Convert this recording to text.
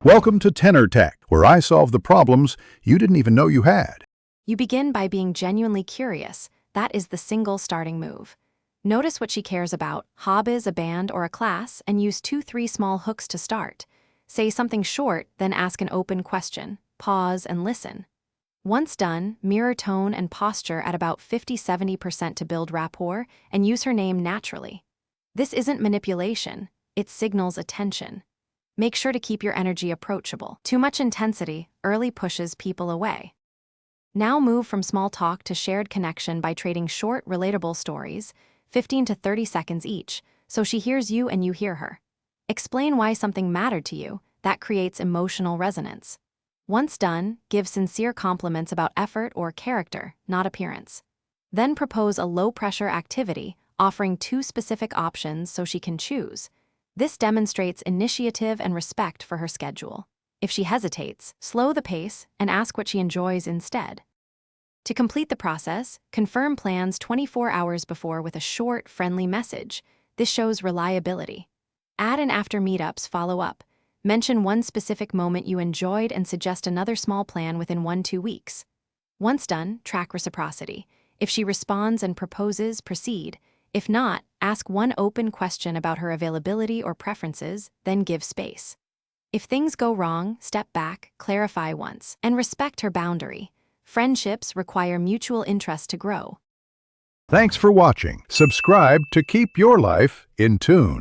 Welcome to Tenor Tech, where I solve the problems you didn't even know you had. You begin by being genuinely curious. That is the single starting move. Notice what she cares about, hobbies, a band, or a class, and use 2-3 small hooks to start. Say something short, then ask an open question. Pause and listen. Once done, mirror tone and posture at about 50-70% to build rapport, and use her name naturally. This isn't manipulation, it signals attention. Make sure to keep your energy approachable. Too much intensity early pushes people away. Now move from small talk to shared connection by trading short, relatable stories, 15 to 30 seconds each, so she hears you and you hear her. Explain why something mattered to you. That creates emotional resonance. Once done, give sincere compliments about effort or character, not appearance. Then propose a low-pressure activity, offering 2 specific options so she can choose. This demonstrates initiative and respect for her schedule. If she hesitates, slow the pace and ask what she enjoys instead. To complete the process, confirm plans 24 hours before with a short, friendly message. This shows reliability. Add an after meetups follow-up. Mention one specific moment you enjoyed and suggest another small plan within 1-2 weeks. Once done, track reciprocity. If she responds and proposes, proceed. If not, ask one open question about her availability or preferences, then give space. If things go wrong, step back, clarify once, and respect her boundary. Friendships require mutual interest to grow. Thanks for watching. Subscribe to keep your life in tune.